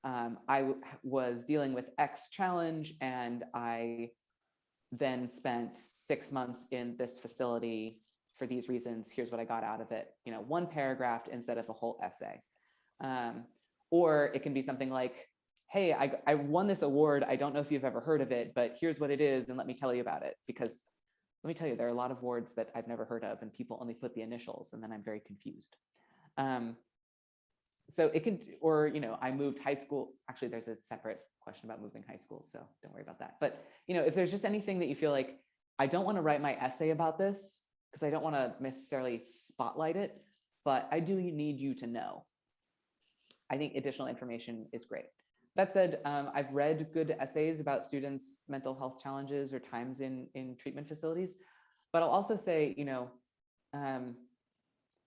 I was dealing with X challenge and I then spent 6 months in this facility for these reasons. Here's what I got out of it. One paragraph instead of a whole essay. Or it can be something like, hey, I won this award. I don't know if you've ever heard of it, but here's what it is. And let me tell you about it. Because let me tell you, there are a lot of awards that I've never heard of and people only put the initials and then I'm very confused. So it can, or, I moved high school. Actually, there's a separate question about moving high school, so don't worry about that. But, if there's just anything that you feel like, I don't want to write my essay about this because I don't want to necessarily spotlight it, but I do need you to know. I think additional information is great. That said, I've read good essays about students' mental health challenges or times in treatment facilities, but I'll also say,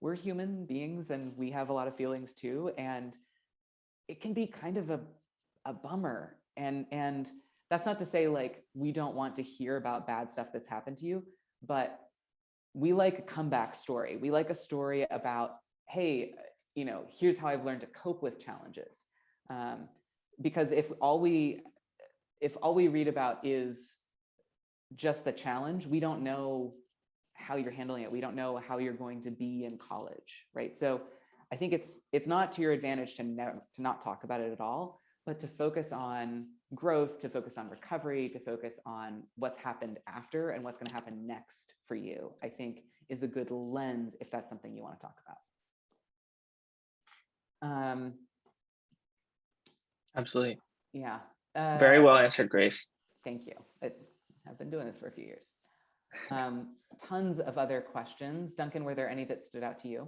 we're human beings and we have a lot of feelings too, and it can be kind of a bummer. And that's not to say like we don't want to hear about bad stuff that's happened to you, but we like a comeback story. We like a story about, hey, here's how I've learned to cope with challenges. Because if all we read about is just the challenge, we don't know how you're handling it. We don't know how you're going to be in college, right? So I think it's not to your advantage to not talk about it at all, but to focus on growth, to focus on recovery, to focus on what's happened after and what's going to happen next for you, I think is a good lens if that's something you want to talk about. Absolutely. Yeah. Very well answered, Grace. Thank you. I've been doing this for a few years. Tons of other questions. Duncan, were there any that stood out to you?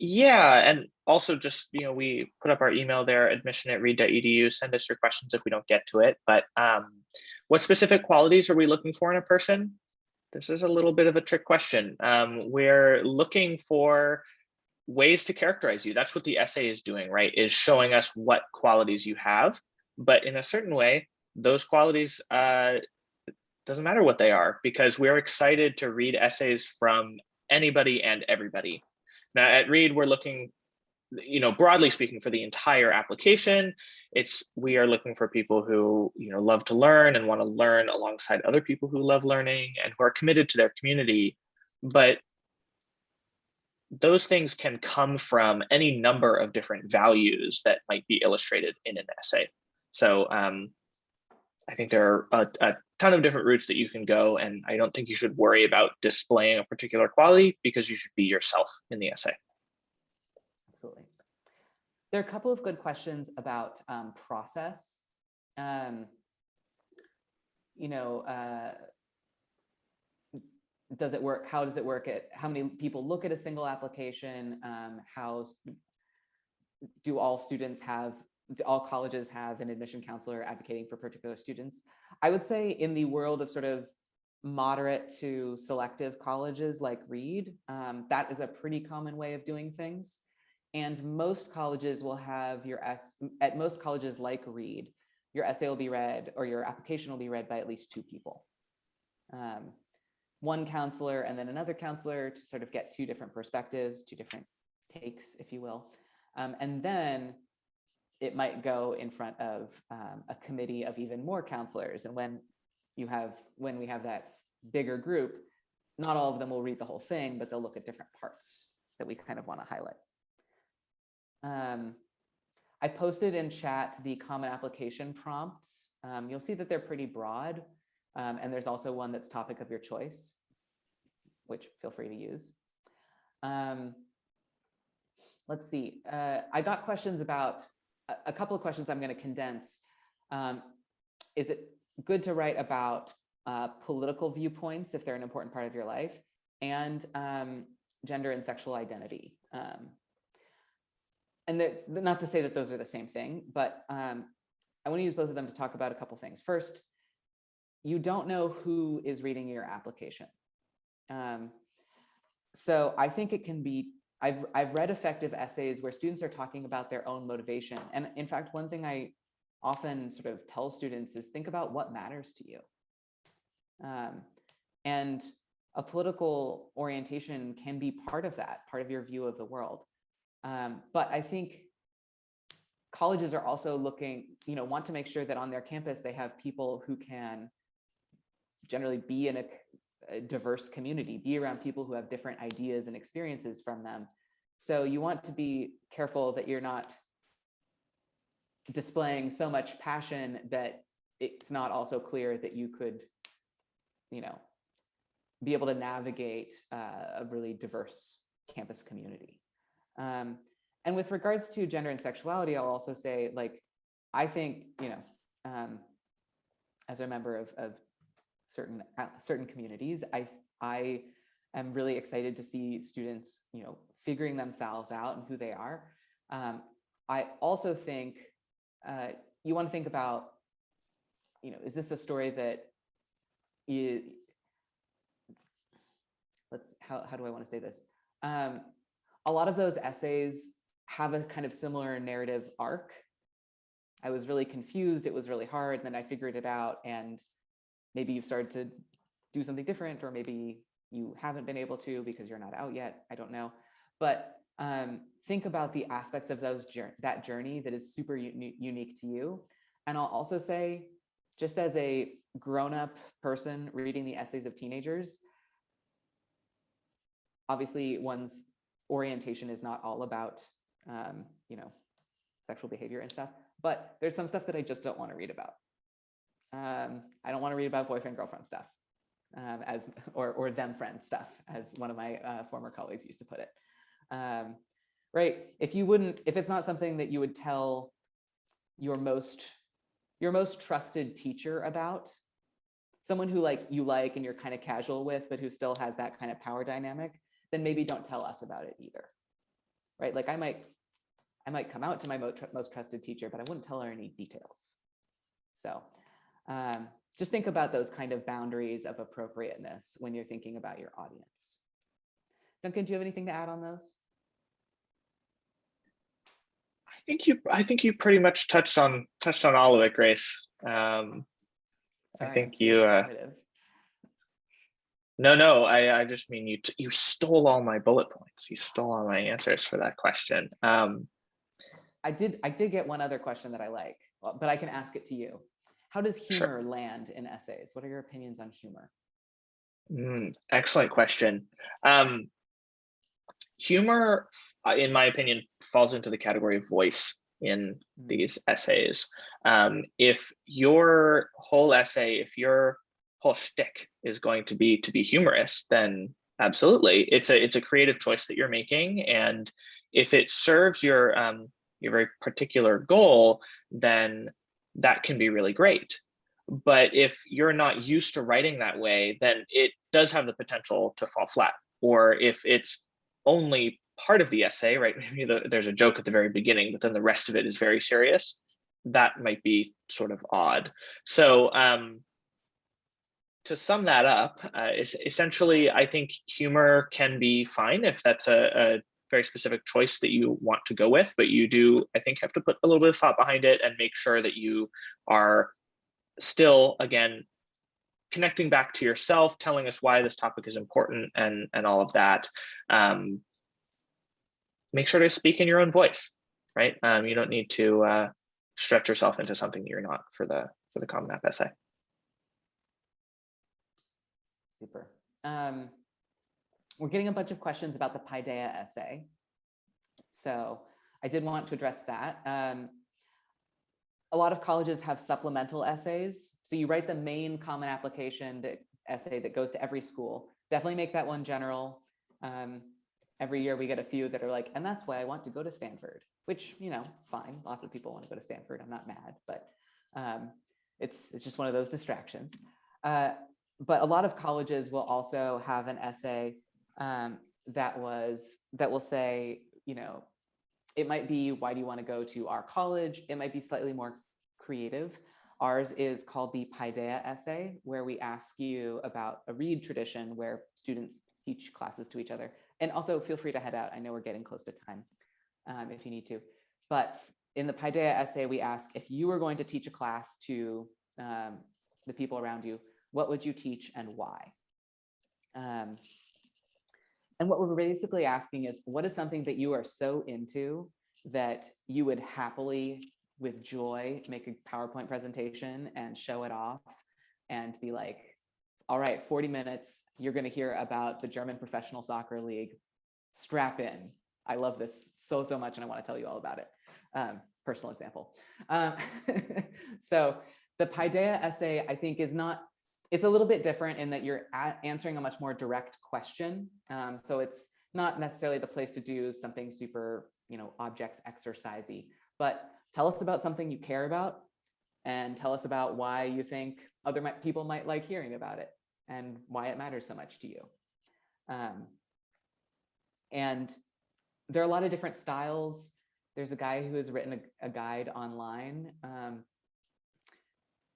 Yeah, and also just, we put up our email there, admission@reed.edu. Send us your questions if we don't get to it. But what specific qualities are we looking for in a person? This is a little bit of a trick question. We're looking for ways to characterize you. That's what the essay is doing, right? Is showing us what qualities you have. But in a certain way, those qualities, doesn't matter what they are, because we're excited to read essays from anybody and everybody. Now at Reed, we're looking broadly speaking, for the entire application, we are looking for people who, love to learn and want to learn alongside other people who love learning and who are committed to their community. But those things can come from any number of different values that might be illustrated in an essay. So I think there are a ton of different routes that you can go, and I don't think you should worry about displaying a particular quality, because you should be yourself in the essay. Absolutely. There are a couple of good questions about process. Does it work? How does it work? How many people look at a single application? How do all colleges have an admission counselor advocating for particular students? I would say in the world of sort of moderate to selective colleges like Reed, that is a pretty common way of doing things. And most colleges will have at most colleges like Reed, your essay will be read, or your application will be read by at least 2 people. One counselor and then another counselor to sort of get 2 different perspectives, 2 different takes, if you will. And then it might go in front of a committee of even more counselors. And when we have that bigger group, not all of them will read the whole thing, but they'll look at different parts that we kind of want to highlight. I posted in chat the common application prompts. You'll see that they're pretty broad. And there's also one that's topic of your choice, which feel free to use. Let's see. I got questions about a couple of questions I'm going to condense. Is it good to write about political viewpoints if they're an important part of your life, and gender and sexual identity? And not to say that those are the same thing, but I want to use both of them to talk about a couple things. First, you don't know who is reading your application. So I think it can be, I've read effective essays where students are talking about their own motivation. And in fact, one thing I often sort of tell students is think about what matters to you. And a political orientation can be part of that, part of your view of the world. But I think colleges are also want to make sure that on their campus, they have people who can generally be in a diverse community, be around people who have different ideas and experiences from them. So you want to be careful that you're not displaying so much passion that it's not also clear that you could, be able to navigate a really diverse campus community. And with regards to gender and sexuality, I'll also say, I think, as a member of certain communities, I am really excited to see students, figuring themselves out and who they are. I also think you want to think about, is this a story that how do I want to say this? A lot of those essays have a kind of similar narrative arc. I was really confused, it was really hard, and then I figured it out, and maybe you've started to do something different, or maybe you haven't been able to because you're not out yet, I don't know. But think about the aspects of that journey that is super unique to you. And I'll also say, just as a grown-up person reading the essays of teenagers, obviously one's orientation is not all about sexual behavior and stuff, but there's some stuff that I just don't want to read about. I don't want to read about boyfriend girlfriend stuff, or them friend stuff, as one of my former colleagues used to put it. Right? If it's not something that you would tell your most trusted teacher about, someone who you like and you're kind of casual with, but who still has that kind of power dynamic, then maybe don't tell us about it either. Right? I might come out to my most trusted teacher, but I wouldn't tell her any details. So just think about those kind of boundaries of appropriateness when you're thinking about your audience. Duncan, do you have anything to add on those? I think you pretty much touched on all of it, Grace. Sorry, I think you No, I just mean you stole all my bullet points. You stole all my answers for that question. I did get one other question that I like, but I can ask it to you. How does Sure. humor land in essays? What are your opinions on humor? Excellent question. Humor, in my opinion, falls into the category of voice in these essays. If your whole essay, if your whole shtick is going to be humorous, then absolutely, it's a creative choice that you're making, and if it serves your very particular goal, then that can be really great. But if you're not used to writing that way, then it does have the potential to fall flat. Or if it's only part of the essay, right? Maybe there's a joke at the very beginning, but then the rest of it is very serious. That might be sort of odd. So to sum that up, essentially, I think humor can be fine if that's a very specific choice that you want to go with, but you do, I think, have to put a little bit of thought behind it and make sure that you are still, again, connecting back to yourself, telling us why this topic is important and all of that. Make sure to speak in your own voice, right? You don't need to stretch yourself into something you're not for the Common App essay. Super. We're getting a bunch of questions about the Paideia essay. So I did want to address that. A lot of colleges have supplemental essays. So you write the main common application essay that goes to every school. Definitely make that one general. Every year we get a few that are like, and that's why I want to go to Stanford, which, fine. Lots of people want to go to Stanford. I'm not mad, but it's just one of those distractions. But a lot of colleges will also have an essay that will say, it might be, why do you want to go to our college? It might be slightly more creative. Ours is called the Paideia essay, where we ask you about a read tradition where students teach classes to each other. And also feel free to head out. I know we're getting close to time if you need to. But in the Paideia essay, we ask, if you were going to teach a class to the people around you, what would you teach and why? And what we're basically asking is, what is something that you are so into that you would happily, with joy, make a PowerPoint presentation and show it off and be like, all right, 40 minutes, you're going to hear about the German Professional Soccer League. Strap in. I love this so much, and I want to tell you all about it. Personal example. So the Paideia essay, I think, it's a little bit different in that you're answering a much more direct question. So it's not necessarily the place to do something super, objects exercisey, but tell us about something you care about and tell us about why you think other people might like hearing about it and why it matters so much to you. And there are a lot of different styles. There's a guy who has written a guide online.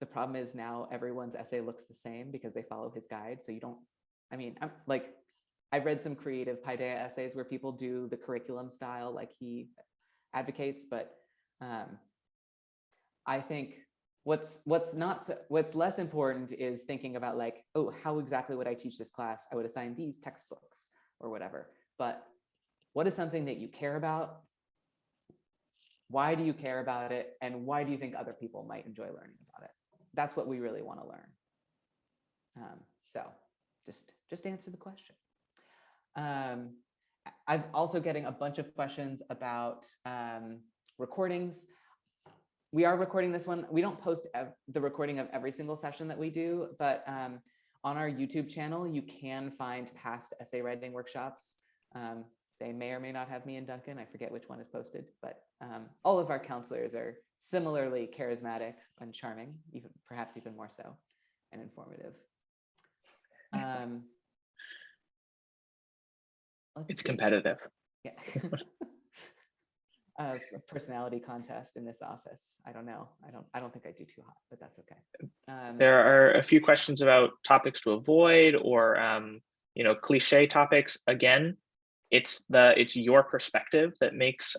The problem is now everyone's essay looks the same because they follow his guide. So you don't, I've read some creative Paideia essays where people do the curriculum style like he advocates, but I think what's less important is thinking about like, oh, how exactly would I teach this class? I would assign these textbooks or whatever. But what is something that you care about? Why do you care about it? And why do you think other people might enjoy learning about it? That's what we really want to learn. So just answer the question. I'm also getting a bunch of questions about recordings. We are recording this one. We don't post the recording of every single session that we do, but on our YouTube channel, you can find past essay writing workshops. They may or may not have me and Duncan. I forget which one is posted, but all of our counselors are similarly charismatic and charming, perhaps even more so, and informative. It's competitive. Yeah. A personality contest in this office. I don't know. I don't think I do too hot, but that's okay. There are a few questions about topics to avoid or cliche topics. Again, it's your perspective that makes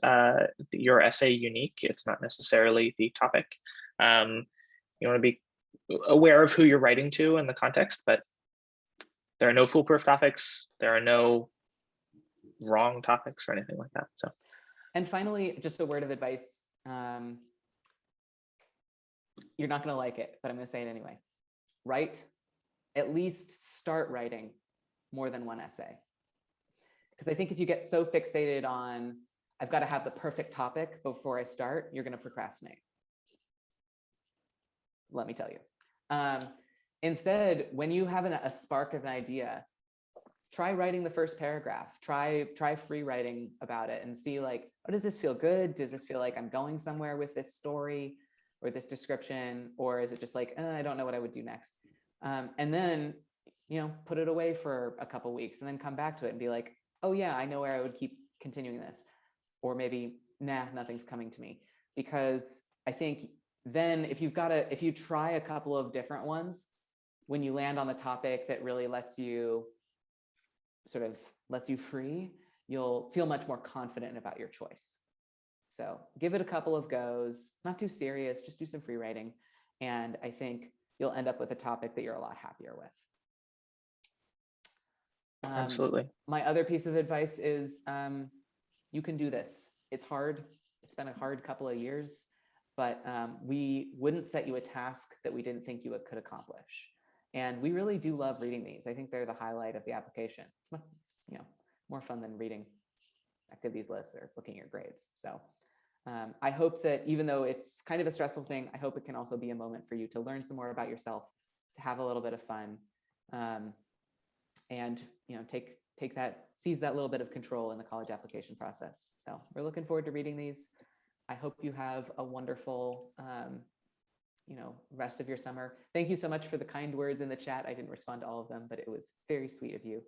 your essay unique. It's not necessarily the topic. You want to be aware of who you're writing to and the context, but There are no foolproof topics. There are no wrong topics or anything like that. So, and finally, just a word of advice. You're not going to like it, but I'm going to say it anyway. Write, at least start writing more than one essay. Because I think if you get so fixated on, I've got to have the perfect topic before I start, you're going to procrastinate. Let me tell you. Instead, when you have a spark of an idea, try writing the first paragraph. Try free writing about it and see, like, oh, does this feel good? Does this feel like I'm going somewhere with this story or this description? Or is it just like, I don't know what I would do next? And then, put it away for a couple weeks and then come back to it and be like, oh yeah, I know where I would keep continuing this. Or maybe, nah, nothing's coming to me. Because I think then if you try a couple of different ones, when you land on the topic that really lets you free, you'll feel much more confident about your choice. So give it a couple of goes, not too serious, just do some free writing. And I think you'll end up with a topic that you're a lot happier with. absolutely. My other piece of advice is you can do this. It's hard. It's been a hard couple of years, but we wouldn't set you a task that we didn't think you could accomplish. And we really do love reading these. I think they're the highlight of the application. It's more fun than reading activities lists or looking at your grades. So I hope that even though it's kind of a stressful thing, I hope it can also be a moment for you to learn some more about yourself, to have a little bit of fun, and seize that little bit of control in the college application process. So we're looking forward to reading these. I hope you have a wonderful rest of your summer. Thank you so much for the kind words in the chat. I didn't respond to all of them, but it was very sweet of you.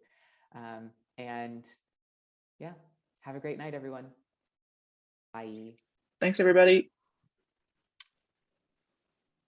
And yeah, have a great night, everyone. Bye. Thanks, everybody.